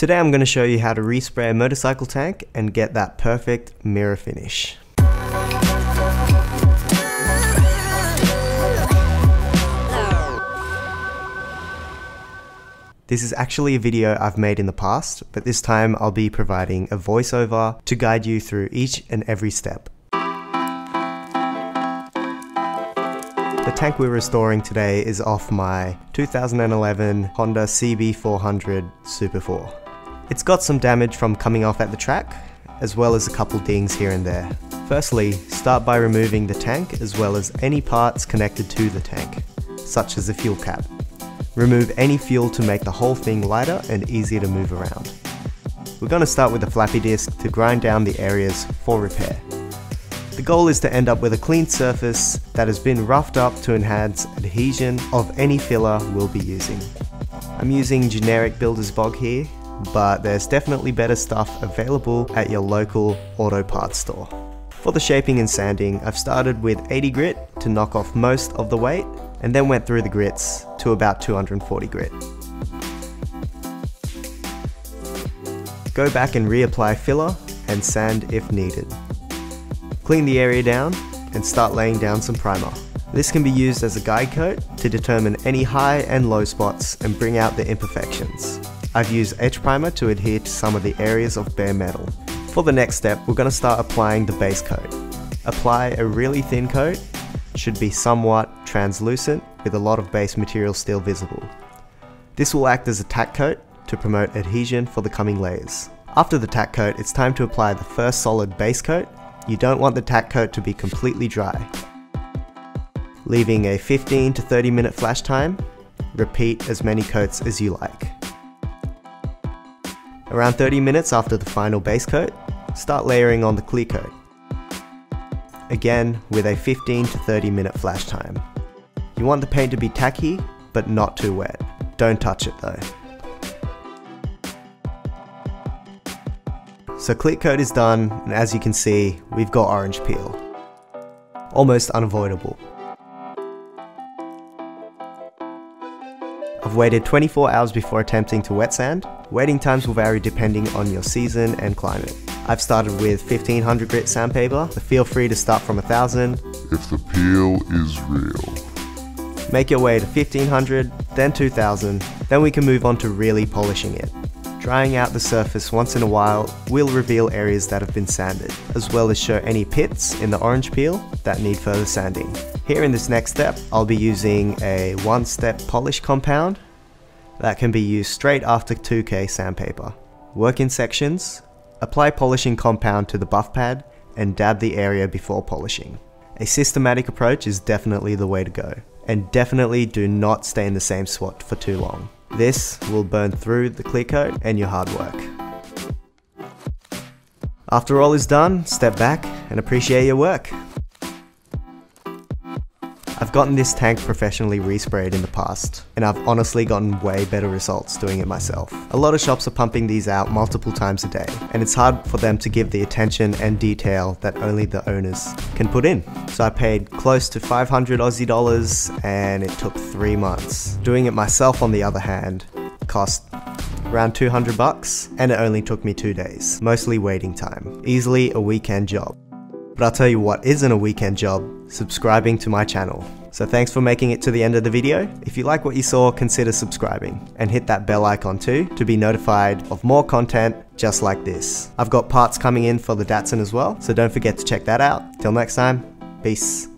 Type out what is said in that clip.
Today I'm going to show you how to respray a motorcycle tank and get that perfect mirror finish. This is actually a video I've made in the past, but this time I'll be providing a voiceover to guide you through each and every step. The tank we're restoring today is off my 2011 Honda CB400 Super 4. It's got some damage from coming off at the track, as well as a couple dings here and there. Firstly, start by removing the tank as well as any parts connected to the tank, such as the fuel cap. Remove any fuel to make the whole thing lighter and easier to move around. We're going to start with a flappy disc to grind down the areas for repair. The goal is to end up with a clean surface that has been roughed up to enhance adhesion of any filler we'll be using. I'm using generic builder's bog here, but there's definitely better stuff available at your local auto parts store. For the shaping and sanding, I've started with 80 grit to knock off most of the weight, and then went through the grits to about 240 grit. Go back and reapply filler and sand if needed. Clean the area down and start laying down some primer. This can be used as a guide coat to determine any high and low spots and bring out the imperfections. I've used edge primer to adhere to some of the areas of bare metal. For the next step, we're going to start applying the base coat. Apply a really thin coat, should be somewhat translucent with a lot of base material still visible. This will act as a tack coat to promote adhesion for the coming layers. After the tack coat, it's time to apply the first solid base coat. You don't want the tack coat to be completely dry. Leaving a 15 to 30 minute flash time, repeat as many coats as you like. Around 30 minutes after the final base coat, start layering on the clear coat. Again, with a 15 to 30 minute flash time. You want the paint to be tacky, but not too wet. Don't touch it though. So clear coat is done, and as you can see, we've got orange peel. Almost unavoidable. I've waited 24 hours before attempting to wet sand. Waiting times will vary depending on your season and climate. I've started with 1500 grit sandpaper, but feel free to start from 1000 if the peel is real. Make your way to 1500, then 2000, then we can move on to really polishing it. Drying out the surface once in a while will reveal areas that have been sanded, as well as show any pits in the orange peel that need further sanding. Here in this next step, I'll be using a one-step polish compound that can be used straight after 2K sandpaper. Work in sections, apply polishing compound to the buff pad, and dab the area before polishing. A systematic approach is definitely the way to go, and definitely do not stay in the same spot for too long. This will burn through the clear coat and your hard work. After all is done, step back and appreciate your work. I've gotten this tank professionally resprayed in the past, and I've honestly gotten way better results doing it myself. A lot of shops are pumping these out multiple times a day, and it's hard for them to give the attention and detail that only the owners can put in. So I paid close to 500 Aussie dollars, and it took 3 months. Doing it myself, on the other hand, cost around 200 bucks, and it only took me 2 days. Mostly waiting time. Easily a weekend job. But I'll tell you what isn't a weekend job: subscribing to my channel. So thanks for making it to the end of the video. If you like what you saw, consider subscribing and hit that bell icon too to be notified of more content just like this. I've got parts coming in for the Datsun as well, so don't forget to check that out. Till next time, peace.